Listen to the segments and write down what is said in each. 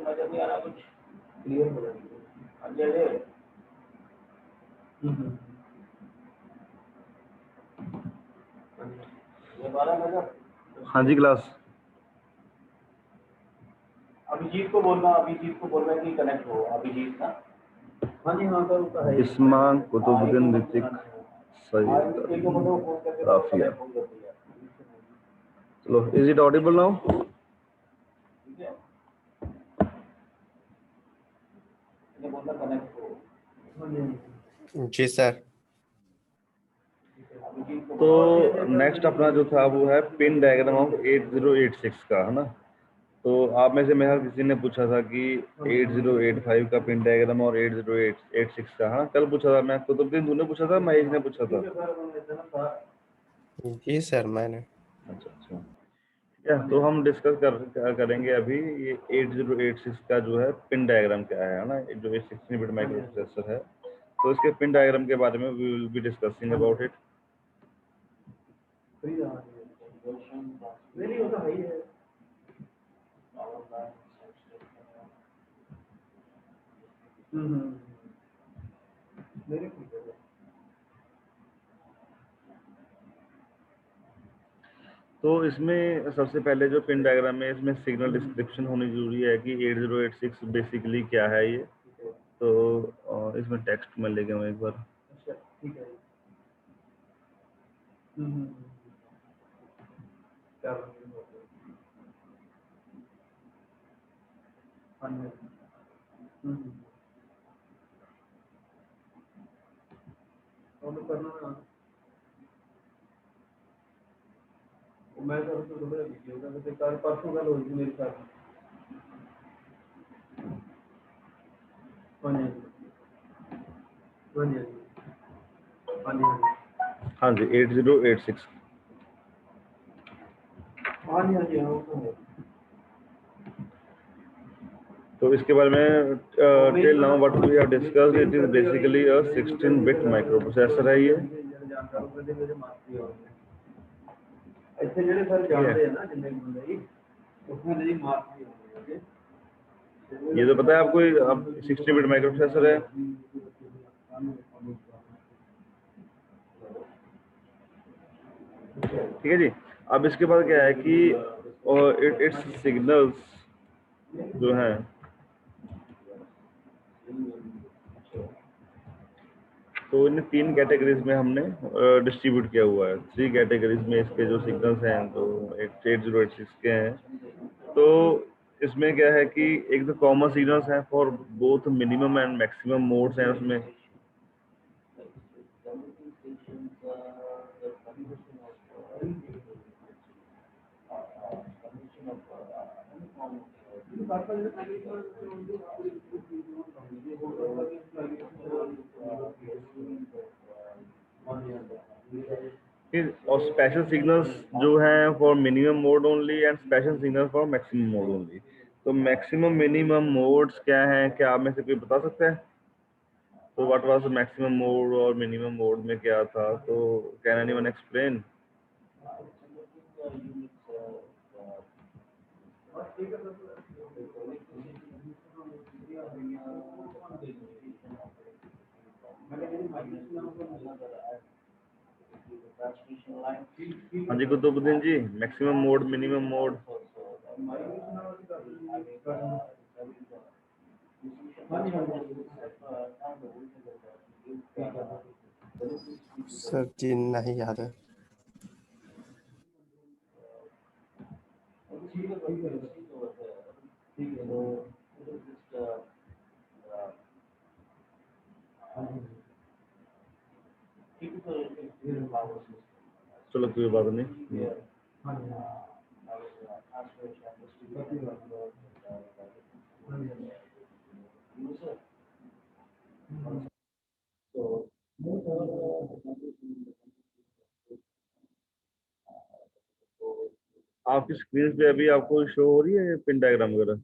नजर नहीं आ रहा कुछ क्लियर हो रहा है। हाँ जी क्लास। अभिजीत को बोलना कि कनेक्ट हो अभिजीत का। हाँ जी हाँ सर। इस्माम कुतुबुद्दीन ऋतिक सैयद राफिया। चलो, इज इट ऑडिबल नाउ? जी सर। तो नेक्स्ट अपना जो था वो है पिन डायग्राम ऑफ 8086 का, है ना। तो आप में से मेरा किसी ने पूछा था कि 8085 का पिन डायग्राम और 8086 का, हाँ कल पूछा था मैं। कुतुबुद्दीन तूने पूछा था, महेश ने पूछा था? जी सर मैंने। अच्छा। या तो हम डिस्कस करेंगे अभी ये 8086 का जो है पिन डायग्राम क्या है ना। जो ये 16 बिट माइक्रो प्रोसेसर है, तो इसके पिन डायग्राम के बारे में we will be discussing about it. तो इसमें सबसे पहले जो पिन डायग्राम है, इसमें सिग्नल डिस्क्रिप्शन होनी जरूरी है कि 8086 बेसिकली क्या है ये। तो इसमें टेक्स्ट में ले गया एक बार। मैं परसों गल हुई थी मेरे साथ। हाँ जी 8086। तो इसके बारे में till now what we have discussed, it is basically a 16 bit microprocessor है ये। ਇੱਥੇ ਜਿਹੜੇ ਸਰ ਜਾਣਦੇ ਆ ਨਾ ਜਿੰਨੇ ਬੰਦੇ उसमें मेरी मार्क भी होंगे। ये तो पता है आपको, अब 16 बिट माइक्रो प्रोसेसर है। ठीक है जी। अब इसके बाद क्या है कि इट्स सिग्नल्स जो हैं, तो इन 3 कैटेगरीज में हमने डिस्ट्रीब्यूट किया हुआ है। 3 कैटेगरीज में इसके जो सिग्नल्स हैं, तो 8086 के हैं। तो इसमें क्या है कि एक तो कॉमन सिग्नल्स हैं for both minimum and maximum modes हैं उसमें। और स्पेशल सिग्नल्स जो हैं for minimum mode only and special signal for maximum mode only. तो मैक्सिमम मिनिमम मोड्स क्या हैं, क्या आप में से कोई बता सकता है? तो what was the maximum mode और मिनिमम मोड में क्या था? तो कैन एनीवन एक्सप्लेन? हाँ जी Qutubuddin ji, maximum mode minimum mode. Sir जी नहीं याद है। चलो कोई बात नहीं। आपकी स्क्रीन पे अभी आपको शो हो रही है पिन डायग्राम वगैरह?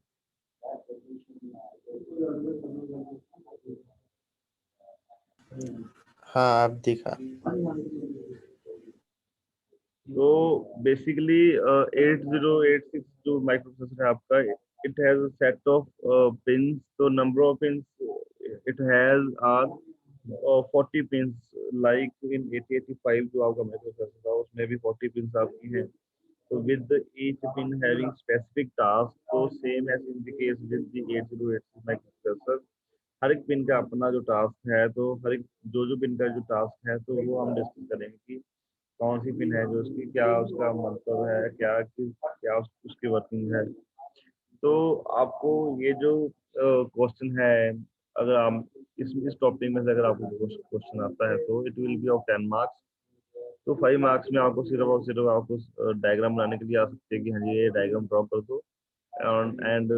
हाँ अब दिखा। तो बेसिकली 8086 जो माइक्रो प्रोसेसर है आपका, it has a set of pins. So number of pins it has are 40 pins. Like in 8085 जो आपका माइक्रोप्रोसेसर था उसमें भी 40 pins आपकी हैं. So with each pin having specific task, so same as in the case with the 8086 microprocessor, हर एक pin का अपना जो टास्क है, तो हर एक जो पिन का जो टास्क है तो वो हम डिस्कस करेंगे कि कौन सी पिन है जो उसकी क्या उसका मतलब है, क्या उसकी वर्किंग है. तो आपको ये जो क्वेश्चन है, अगर आप इस टॉपिक में से अगर आपको क्वेश्चन आता है तो it will be of 10 marks. तो 5 मार्क्स में आपको सिर्फ और सिर्फ आपको डायग्राम बनाने के लिए आ सकते हैं कि हाँ जी ये डायग्राम ड्रॉ कर दो, एंड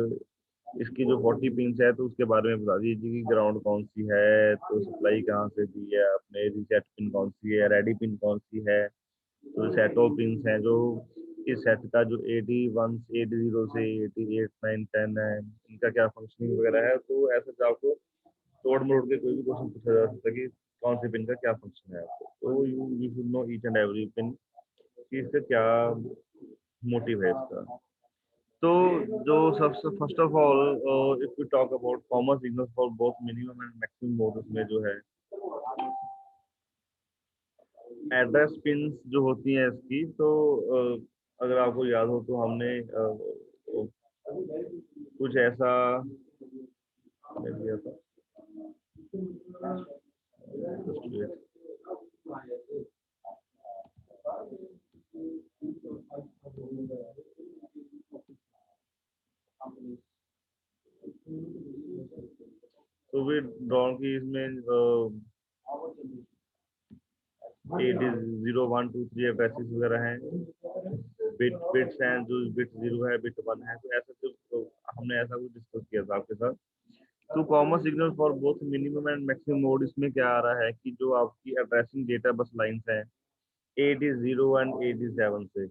इसकी जो 40 पिंस है तो उसके बारे में बता दीजिए कि ग्राउंड कौन सी है, तो सप्लाई कहाँ से दी है आपने, रिसेट पिन कौन सी है, रेडी पिन कौन सी है. तो सेट ऑफ पिंस हैं जो इस सेट का जो 81 80 से 88 9 10 है, इनका क्या फंक्शनिंग वगैरह है. तो ऐसा आपको तोड़ मरोड़ के कोई भी क्वेश्चन पूछा जा सकता है कि कौन सी पिन का क्या फंक्शन है आपको. तो you should know each and every pin कि इसका क्या मोटिव है इसका. तो जो सबसे first of all if we talk about common signals for both minimum and maximum modes में जो है एड्रेस पिन्स जो होती हैं इसकी, तो अगर आपको याद हो तो हमने कुछ ऐसा दिया था. Just wait. तो वे ड्रॉ की इसमें 8 0 1 2 3 पैसेज वगैरह हैं, बिट्स हैं, जो बिट 0 है बिट 1 है. तो ऐसा तो हमने ऐसा कुछ डिस्कस किया था आपके साथ. तो common signal for both minimum and maximum mode इसमें क्या आ रहा है कि जो आपकी एड्रेसिंग डेटा बस लाइंस हैं 80 एंड 87 से.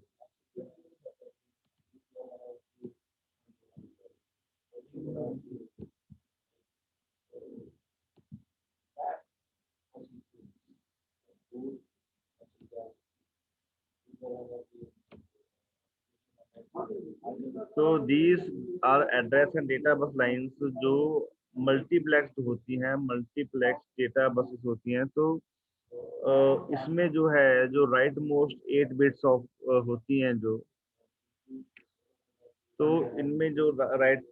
तो these are address and data bus lines जो मल्टीप्लेक्स्ड होती हैं, मल्टीप्लेक्स डेटा बसेस होती हैं. तो इसमें जो है जो राइट मोस्ट 8 बिट्स ऑफ होती हैं जो, तो इनमें जो राइट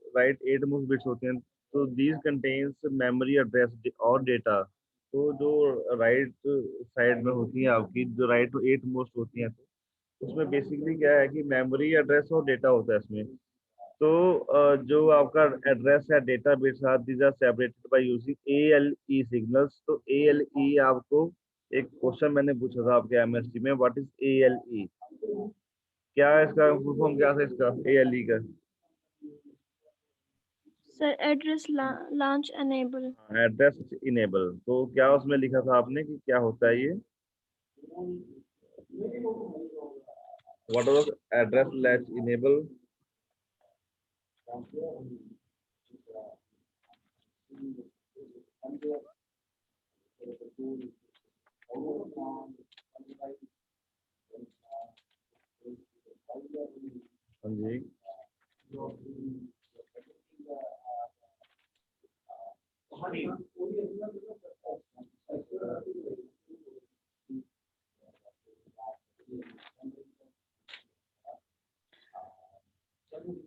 8 मोस्ट बिट्स होते हैं, तो दीज कंटेन्स मेमोरी एड्रेस और डेटा. तो जो राइट साइड में होती हैं आपकी, जो राइट 8 मोस्ट होती हैं, तो उसमें बेसिकली क्या है कि मेमोरी एड्रेस और डेटा होता है इसमें. तो जो आपका एड्रेस है data bits are these are separated by using ALE signals. तो ALE आपको एक क्वेश्चन मैंने पूछा था आपके MSc में, व्हाट इज ALE, क्या है इसका फुल फॉर्म, क्या था इसका ALE का? Sir address launch enable. Address enable. तो क्या उसमें लिखा था आपने कि क्या होता है ये, what was address latch enable? हाँ जी.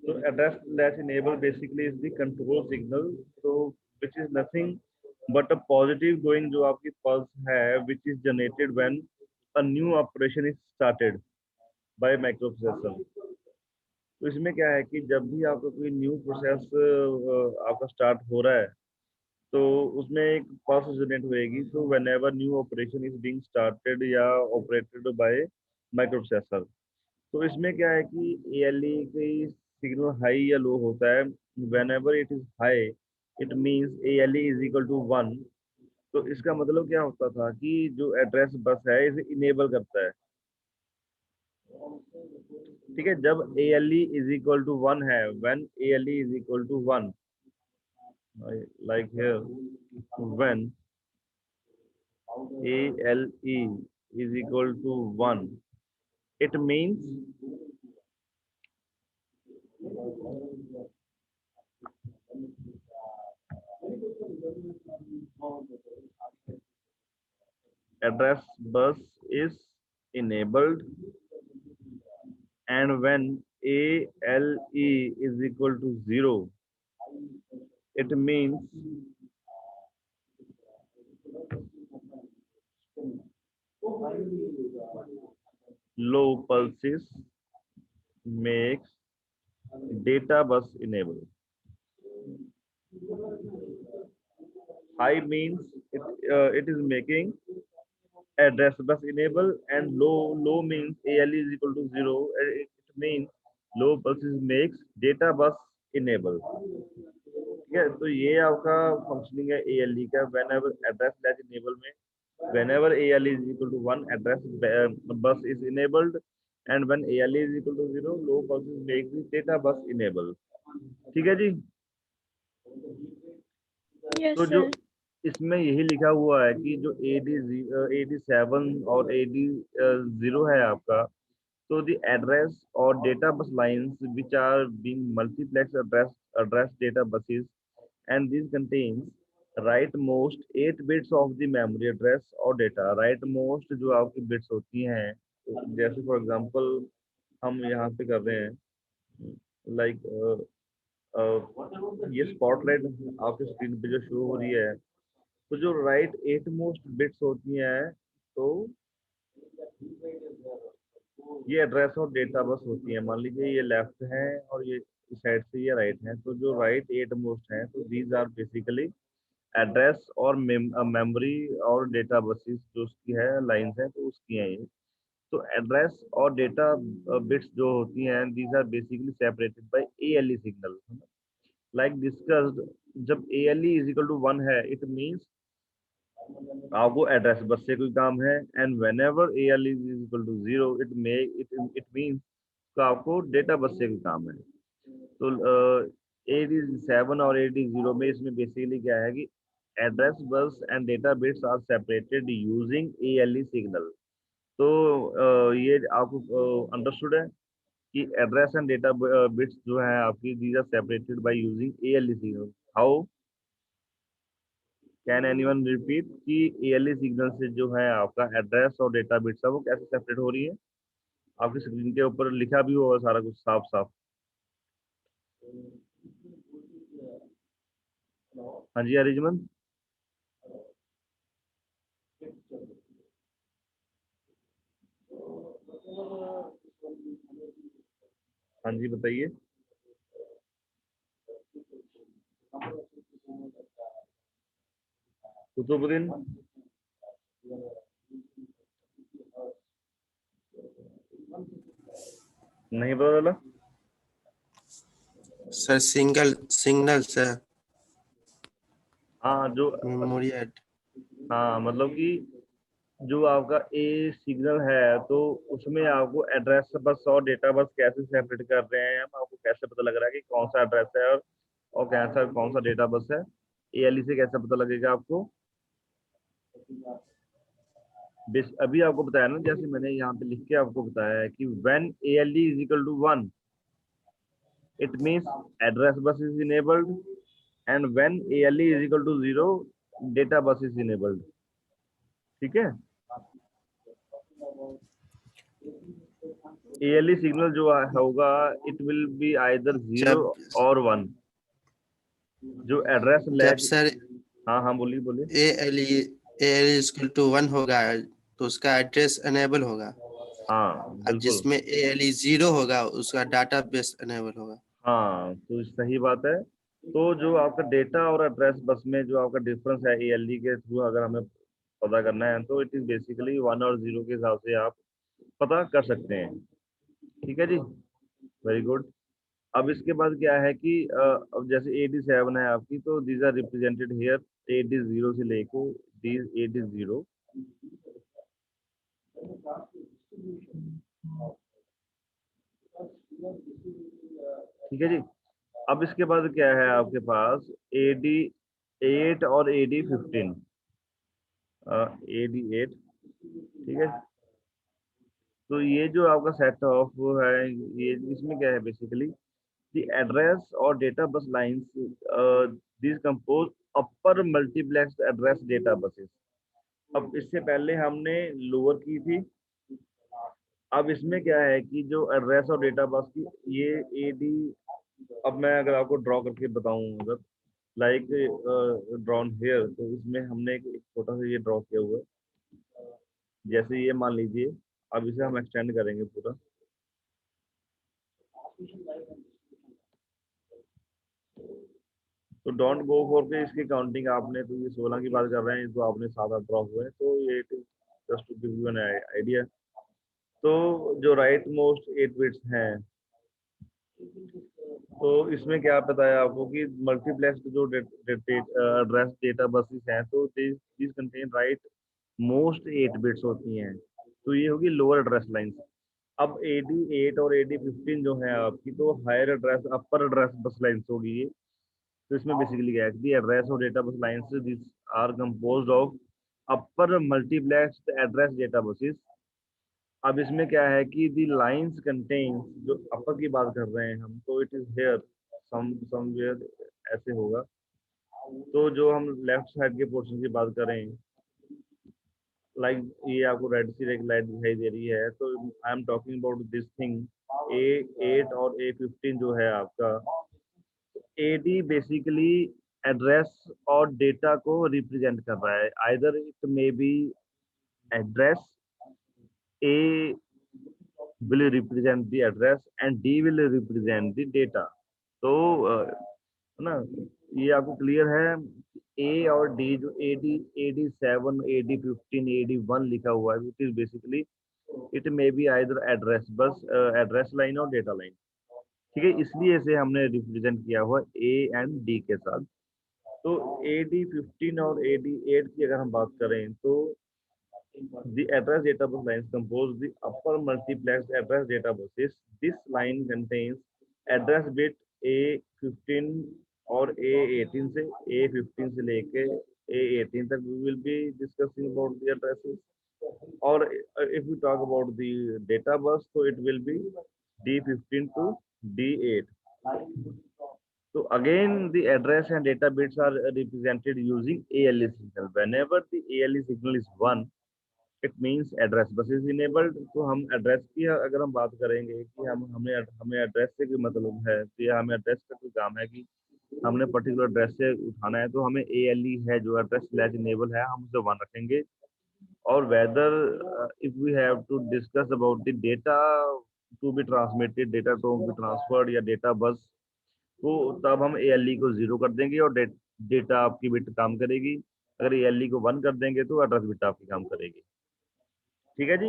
So address latch enable basically is the control signal, so which is nothing but a positive going जो आपकी pulse है, which is generated when a new operation is started by microprocessor. तो इसमें क्या है कि जब भी आपका कोई न्यू प्रोसेस आपका स्टार्ट हो रहा है तो उसमें एक पल्स जनरेट होएगी. तो when ever new operation is being started या ऑपरेटेड बाय माइक्रोप्रोसेसर. तो इसमें क्या है कि ALE की सिग्नल हाई या लो होता है. Whenever it is high it means ALE is equal to 1. तो इसका मतलब क्या होता था कि जो एड्रेस बस है इसे इनेबल करता है. ठीक है, जब ALE इज इक्वल टू 1 है, when ALE is equal to 1, like here, when ALE is equal to 1, it means address bus is enabled, and when ALE is equal to 0, it means low pulses makes data bus enable. High means it is making address bus enable, and low means ALE is equal to 0. It means low pulses makes data bus enable. ठीक है, तो ये आपका functioning है ALE का. whenever address latch enable में whenever ALE is equal to 1, address bus is enabled, and when ALE is equal to 0, low pulses make the data bus enable. ठीक है जी. Yes, तो जो sir. इसमें यही लिखा हुआ है कि जो AD7 और AD0 है आपका, so the address or data bus lines which are being multiplex address data buses, and these contains rightmost 8 bits of the memory address or data. rightmost जो आपकी बिट्स होती हैं, तो जैसे फॉर एग्जांपल हम यहाँ पे कर रहे हैं लाइक ये स्पॉटलाइट आपकी स्क्रीन पे जो शो हो रही है, तो जो राइट 8 मोस्ट बिट्स होती हैं, तो ये एड्रेस और डेटा बस होती है. मान लीजिए ये लेफ्ट है और ये इस साइड से ये राइट है, तो जो राइट 8 मोस्ट हैं, तो दीज आर बेसिकली एड्रेस और मेमोरी और डेटा बसेस जो उसकी है लाइंस हैं, तो उसकी हैं ये. तो एड्रेस और डेटा बिट्स जो होती हैं, these are basically separated by ALE signal. Like discussed, जब ALE इज इक्वल टू 1 है, इट मींस आपको एड्रेस बस से कोई काम है, and whenever ALE is equal to 0, it means तो आपको डेटा बस से कोई काम है. तो AD7 और AD0 में इसमें बेसिकली क्या है कि address bus and data bits are separated using ALE signal. तो ये आपको अंडरस्टूड है कि एड्रेस एंड डेटा बिट्स जो है आपकी, these are separated by using ALE signal. How can anyone repeat कि ALE सिग्नल से जो है आपका एड्रेस और डेटा बिट्स है वो कैसे सेपरेट हो रही है? आपकी स्क्रीन के ऊपर लिखा भी होगा सारा कुछ साफ साफ. हाँ जी अरिजमन. हाँ जी बताइए. कुतुबुद्दीन. नहीं पता चला. सर सिग्नल सर हाँ जो मेमोरी ऐड. हाँ मतलब कि जो आपका ए सिग्नल है, तो उसमें आपको एड्रेस बस और डेटा बस कैसे सेपरेट कर रहे हैं हम, आपको कैसे पता लग रहा है कि कौन सा एड्रेस है और कौन सा डेटा बस है? ALE से कैसे पता लगेगा आपको? अभी आपको बताया ना, जैसे मैंने यहाँ पे लिख के आपको बताया है कि when ALE is equal to 1, it means address bus is enabled, and when ALE is equal to 0, data bus is enabled. ठीक है. ALE सिग्नल जो होगा, इट विल बी आइदर 0 और 1. जो एड्रेस जब लैच. सर हाँ हाँ बोलिए बोलिए. ALE इक्वल टू 1 होगा तो उसका एड्रेस एनेबल होगा. हाँ अब बिल्कुल. जिसमें ALE 0 होगा उसका डाटा बेस एनेबल होगा. हाँ तो सही बात है. तो जो आपका डेटा और एड्रेस बस में जो आपका डिफरेंस है ALE के थ्रू अगर हमें पता करना है, तो इट इज बेसिकली 1 और 0 के हिसाब से आप पता कर सकते हैं. ठीक है जी, वेरी गुड. अब इसके बाद क्या है कि अब जैसे AD7 है आपकी, तो these are represented here AD0 से लेके AD0. ठीक है जी. अब इसके बाद क्या है आपके पास AD8 और AD15. AD8. ठीक है. तो ये जो आपका सेट ऑफ है, ये इसमें क्या है basically the address or data bus lines these compose a upper multiplex address data buses. अब इससे पहले हमने लोअर की थी, अब इसमें क्या है कि जो एड्रेस और डेटा बस की ये एडी, अब मैं अगर आपको ड्रॉ करके बताऊं, अगर लाइक ड्रॉन हेयर, तो इसमें हमने एक छोटा सा ये ड्रॉ किया हुआ है, जैसे ये मान लीजिए, अब इसे हम एक्सटेंड करेंगे पूरा। तो डोंट गो फॉर के इसकी काउंटिंग आपने, तो ये 16 की बात कर रहे हैं, तो आपने 7-8 ड्रॉ हुए हैं, तो ये just to give you an idea. तो जो राइट मोस्ट 8 बिट्स हैं, तो इसमें क्या बताया आपको कि मल्टीप्लेक्स जो एड्रेस डेटा बसेस हैं, तो this contain right most 8 bits होती हैं, तो ये होगी लोअर एड्रेस लाइंस। अब AD8 और AD15 जो है आपकी, तो higher address upper address bus lines होगी ये। तो इसमें बेसिकली क्या है, दी एड्रेस और data bus lines this are composed of upper multiplex address data buses. अब इसमें क्या है कि दी लाइंस कंटेन, जो अपर की बात कर रहे हैं हम, तो इट इज हेयर समवेयर, ऐसे होगा। तो जो हम लेफ्ट साइड के पोर्शन की बात करें, लाइक ये आपको रेड सी एक लाइट दिखाई दे रही है, तो I am talking about this thing. A8 और A15 जो है आपका, AD बेसिकली एड्रेस और डेटा को रिप्रेजेंट कर रहा है, either it may be address, A will represent the address and D will represent the data। तो है ना, ये आपको क्लियर है। A और D, जो AD7, AD15, AD1 लिखा हुआ है, which is basically it may be either address bus, address line और डेटा लाइन। ठीक है, इसलिए इसे हमने रिप्रेजेंट किया हुआ A एंड D के साथ। तो AD15 और AD8 की अगर हम बात करें, तो the address data bus lines compose the upper multiplex address data buses. This line contains address bit A15 और A18 से, A15 से लेके A18 तक we will be discussing about the addresses. Or if we talk about the data bus, so it will be D15 to D8. So again, the address and data bits are represented using ALE signal. Whenever the ALE signal is 1, it means address bus is enabled. तो हम address की अगर हम बात करेंगे कि हमें address से कोई मतलब है, तो या हमें एड्रेस का कोई काम है कि हमने पर्टिकुलर एड्रेस से उठाना है, तो हमें ALE है जो एड्रेस स्लैश इनेबल है, हम उसे 1 रखेंगे। और whether if we have to discuss about the data to be transmitted, data to be transferred या डेटा बस, तो तब हम ALE को 0 कर देंगे और डेटा आपकी बिट काम करेगी। अगर ALE को 1 कर देंगे तो एड्रेस बिट आपकी काम करेगी। ठीक है जी।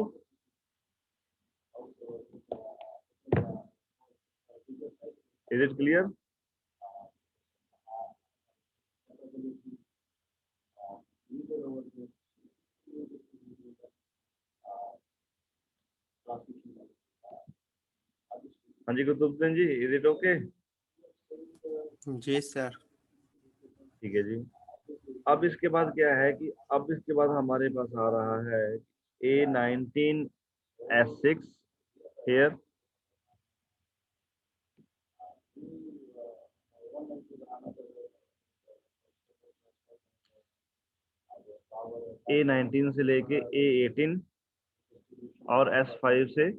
Is it clear? हाँ जी Qutubuddin ji, is it okay? जी सर। ठीक है जी। अब इसके बाद क्या है कि अब इसके बाद हमारे पास आ रहा है A19 S6 हेयर। A19 से लेके A18 और S5 से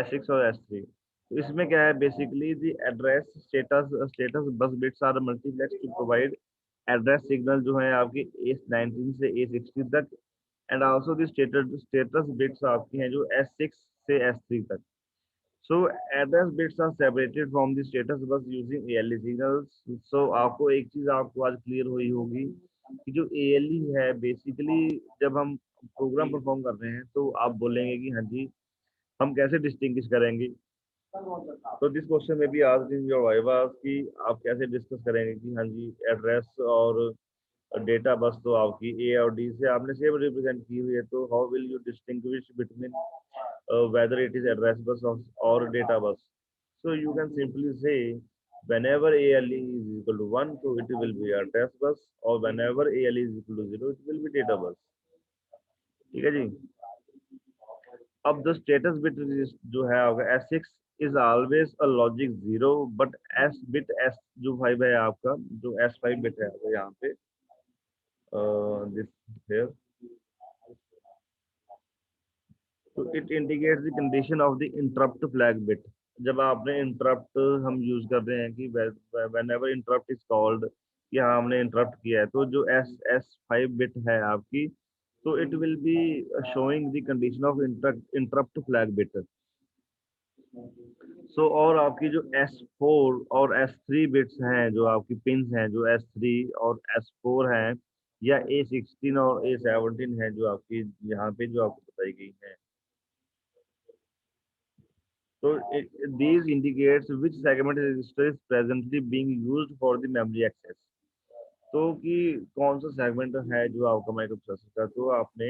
S6 और S3। तो इसमें क्या है, basically the address status bus bits are multiplex to provide address signal जो है आपकी A19 से A16 तक, and also the status bits आपकी हैं जो S6 से S3 तक। So address bits are separated from the status bus using ALE signals. So आपको एक चीज आपको आज क्लियर हुई होगी कि जो ALE है, बेसिकली जब हम प्रोग्राम परफॉर्म कर रहे हैं, तो आप बोलेंगे कि हाँ जी हम कैसे डिस्टिंग्विश करेंगे। तो दिस क्वेश्चन में भी आज इन योर वाइवा कि आप कैसे डिस्कस करेंगे कि हाँ जी एड्रेस और डेटा बस तो आपकी A और D से आपने सेम रिप्रेजेंट की हुई है, तो how will you distinguish between whether it is address bus or data bus? So you can simply say whenever ALE is equal to 1, so it will be address bus, or whenever ALE is equal to 0, it will be data bus. ठीक है जी। अब the status bit जो है आपका S6 is always a logic 0, but S bit S जो 5 है आपका, जो S5 बिट है आपका यहाँ पे, this here. So it indicates the condition of the interrupt flag bit. जब आपने interrupt हम यूज कर रहे हैं कि whenever interrupt is called कि हाँ हमने interrupt किया है तो जो S5 bit है आपकी तो it will be showing the condition of interrupt flag bit. So और आपकी जो S4 और S3 बिट्स हैं जो आपकी पिंस हैं जो S3 और S4 हैं या A16 और A17 है जो आपकी यहाँ पे जो आपको बताई गई है. So these indicates which segment register is presently being used for the memory access. तो कि कौन सा सेगमेंट है जो आपका माइक्रोप्रोसेसर का तो आपने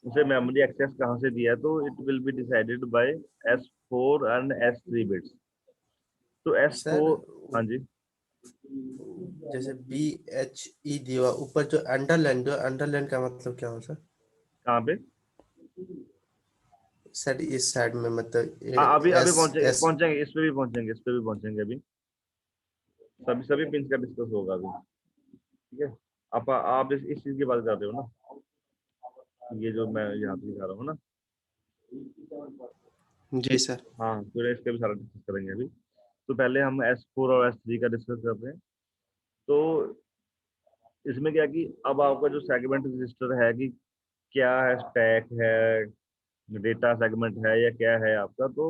उसे मेमोरी एक्सेस कहाँ से दिया तो it will be decided by S4 and S3 bits. तो सर S4 हाँ जी जैसे BHE दिया ऊपर जो अंडरलाइन का मतलब क्या हो सर? कहाँ पे सर इस साइड में मतलब अभी S पहुंचेंगे इस पे भी पहुंचेंगे अभी सभी पिंस का डिस्कस होगा अभी. ठीक है आप इस चीज की बात कर रहे हो ना ये जो मैं यहाँ पे दिखा रहा हूँ ना. जी सर. हाँ तो इसका भी सारा डिस्कस करेंगे अभी. तो पहले हम S4 और S3 का डिस्कस करते हैं. तो इसमें क्या कि अब आपका जो सेगमेंट रजिस्टर है कि क्या है स्टैक है डेटा सेगमेंट है या क्या है आपका तो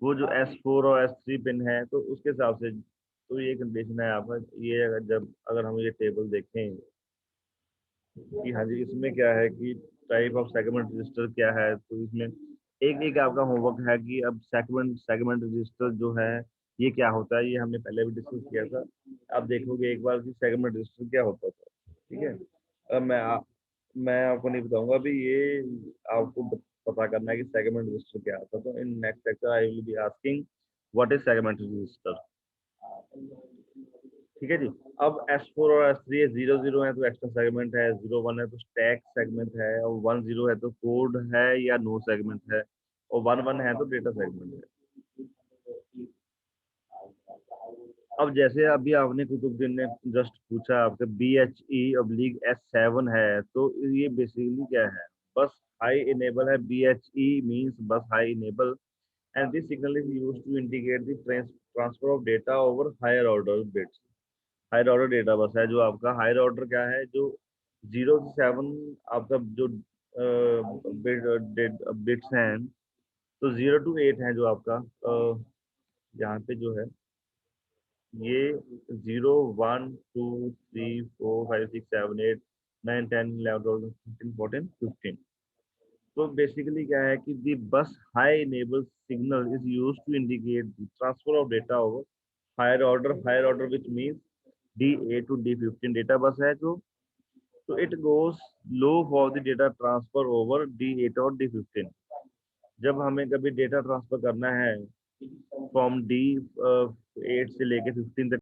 वो जो S4 और S3 पिन है तो उसके हिसाब से तो ये कंडीशन है आपका ये अगर हम ये टेबल देखें कि हाँ जी इसमें क्या है कि टाइप ऑफ सेगमेंट रजिस्टर क्या है तो इसमें एक एक आपका होमवर्क है कि अब सेगमेंट रजिस्टर जो है ये क्या होता है ये हमने पहले भी डिस्कस किया था. आप देखोगे एक बार कि सेगमेंट रजिस्टर क्या होता था. ठीक है अब मैं आपको नहीं बताऊंगा अभी ये आपको पता करना है कि सेगमेंट रजिस्टर क्या होता है. तो in next lecture I will be asking what is segment register. ठीक है जी. अब S4 और S3 0 है तो एक्स्ट्रा सेगमेंट है 01 है तो स्टैक सेगमेंट है और 10 है तो कोड है या नो सेगमेंट है और 11 है तो डेटा सेगमेंट है. अब जैसे अभी आपने कुतुबुद्दीन ने जस्ट पूछा आपके BHE/S7 है तो ये बेसिकली क्या है बस हाई इनेबल है. BHE मींस बस high enable and this signal is used to indicate the transfer of data over higher order bits. Higher order data bus है जो आपका हायर ऑर्डर क्या है जो 0 से 7 आपका जो बिट्स हैं तो 0 to 8 है जो आपका यहाँ पे जो है ये 0 1 2 3 4 5 6 7 8 9 10 11 12 13 14 15. तो बेसिकली क्या है कि the bus high enable signal is used to indicate the transfer of data over higher order which means D8 to D15 data bus है जो तो it goes low for the data transfer over D8 और D15. जब हमें कभी data transfer करना है from D8 से लेके 15 तक